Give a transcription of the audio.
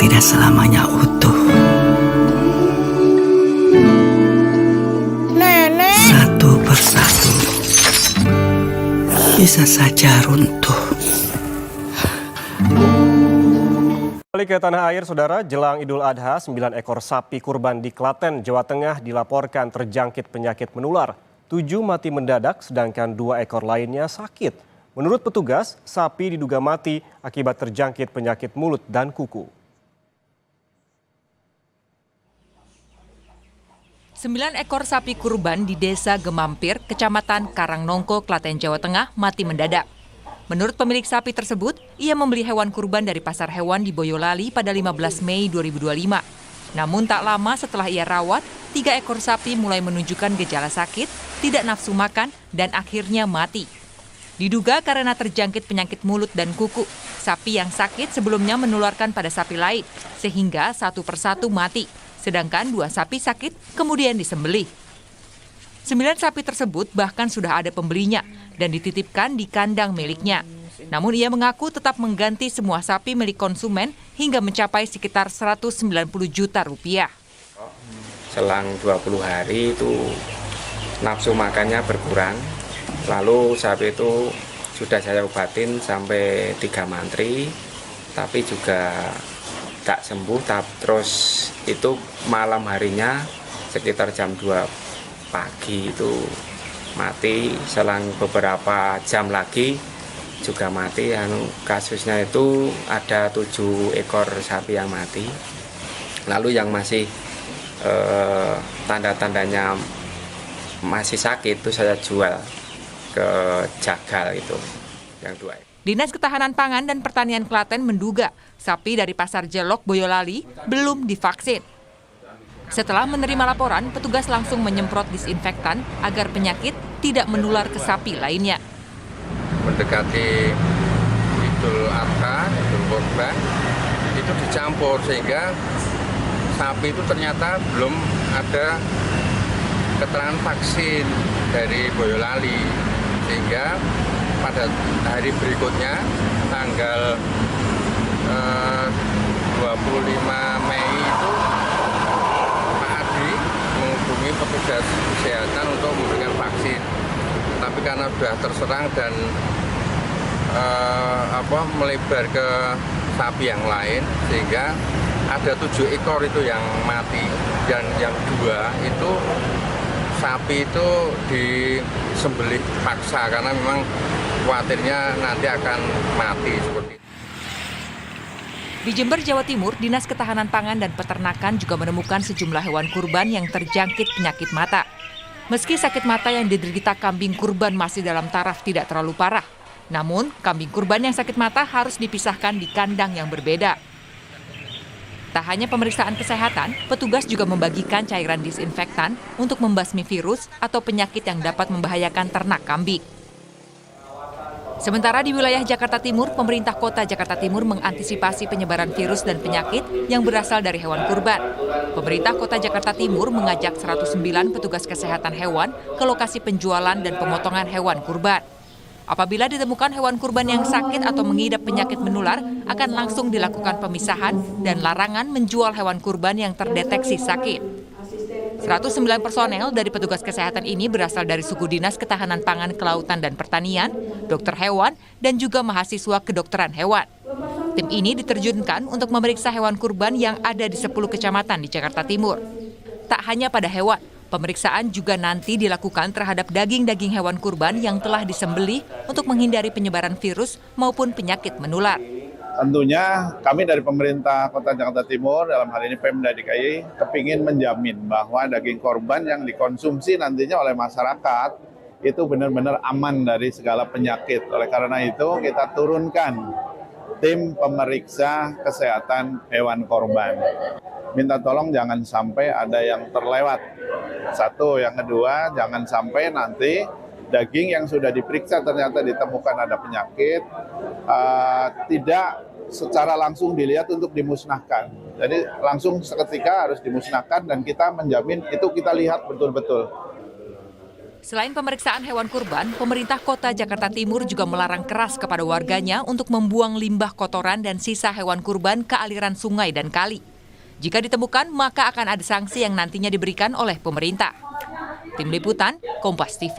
tidak selamanya utuh. Nenek. Satu persatu bisa saja runtuh. Kembali ke tanah air, saudara, jelang Idul Adha, 9 ekor sapi kurban di Klaten, Jawa Tengah dilaporkan terjangkit penyakit menular. 7 mati mendadak, sedangkan 2 ekor lainnya sakit. Menurut petugas, sapi diduga mati akibat terjangkit penyakit mulut dan kuku. 9 ekor sapi kurban di Desa Gemampir, Kecamatan Karangnongko, Klaten, Jawa Tengah mati mendadak. Menurut pemilik sapi tersebut, ia membeli hewan kurban dari pasar hewan di Boyolali pada 15 Mei 2025. Namun tak lama setelah ia rawat, 3 ekor sapi mulai menunjukkan gejala sakit, tidak nafsu makan, dan akhirnya mati. Diduga karena terjangkit penyakit mulut dan kuku, sapi yang sakit sebelumnya menularkan pada sapi lain, sehingga satu persatu mati, sedangkan 2 sapi sakit kemudian disembelih. 9 sapi tersebut bahkan sudah ada pembelinya dan dititipkan di kandang miliknya. Namun ia mengaku tetap mengganti semua sapi milik konsumen hingga mencapai sekitar 190 juta rupiah. Selang 20 hari itu nafsu makannya berkurang. Lalu sapi itu sudah saya obatin sampai 3 mantri, tapi juga tak sembuh. Terus itu malam harinya sekitar jam 2 pagi itu mati, selang beberapa jam lagi juga mati. Kasusnya itu ada 7 ekor sapi yang mati. Lalu yang masih tanda-tandanya masih sakit itu saya jual ke Jagal itu yang 2 ekor. Dinas Ketahanan Pangan dan Pertanian Klaten menduga sapi dari Pasar Jelok Boyolali belum divaksin. Setelah menerima laporan, petugas langsung menyemprot disinfektan agar penyakit tidak menular ke sapi lainnya. Mendekati Idul Adha, Idul Kurban, itu dicampur sehingga sapi itu ternyata belum ada keterangan vaksin dari Boyolali. Sehingga pada hari berikutnya, tanggal 25 Mei itu petugas kesehatan untuk memberikan vaksin, tapi karena sudah terserang dan melebar ke sapi yang lain, sehingga ada 7 ekor itu yang mati dan yang 2 itu sapi itu disembelih paksa karena memang khawatirnya nanti akan mati seperti itu. Di Jember, Jawa Timur, Dinas Ketahanan Pangan dan Peternakan juga menemukan sejumlah hewan kurban yang terjangkit penyakit mata. Meski sakit mata yang diderita kambing kurban masih dalam taraf tidak terlalu parah, namun kambing kurban yang sakit mata harus dipisahkan di kandang yang berbeda. Tak hanya pemeriksaan kesehatan, petugas juga membagikan cairan disinfektan untuk membasmi virus atau penyakit yang dapat membahayakan ternak kambing. Sementara di wilayah Jakarta Timur, pemerintah kota Jakarta Timur mengantisipasi penyebaran virus dan penyakit yang berasal dari hewan kurban. Pemerintah kota Jakarta Timur mengajak 109 petugas kesehatan hewan ke lokasi penjualan dan pemotongan hewan kurban. Apabila ditemukan hewan kurban yang sakit atau mengidap penyakit menular, akan langsung dilakukan pemisahan dan larangan menjual hewan kurban yang terdeteksi sakit. 109 personel dari petugas kesehatan ini berasal dari suku Dinas Ketahanan Pangan, Kelautan, dan Pertanian, dokter hewan, dan juga mahasiswa kedokteran hewan. Tim ini diterjunkan untuk memeriksa hewan kurban yang ada di 10 kecamatan di Jakarta Timur. Tak hanya pada hewan, pemeriksaan juga nanti dilakukan terhadap daging-daging hewan kurban yang telah disembelih untuk menghindari penyebaran virus maupun penyakit menular. Tentunya kami dari pemerintah Kota Jakarta Timur, dalam hal ini Pemda DKI, kepingin menjamin bahwa daging korban yang dikonsumsi nantinya oleh masyarakat itu benar-benar aman dari segala penyakit. Oleh karena itu kita turunkan tim pemeriksa kesehatan hewan korban. Minta tolong jangan sampai ada yang terlewat. Satu, yang kedua jangan sampai nanti daging yang sudah diperiksa ternyata ditemukan ada penyakit, tidak secara langsung dilihat untuk dimusnahkan. Jadi langsung seketika harus dimusnahkan dan kita menjamin itu kita lihat betul-betul. Selain pemeriksaan hewan kurban, pemerintah Kota Jakarta Timur juga melarang keras kepada warganya untuk membuang limbah kotoran dan sisa hewan kurban ke aliran sungai dan kali. Jika ditemukan, maka akan ada sanksi yang nantinya diberikan oleh pemerintah. Tim Liputan, Kompas TV.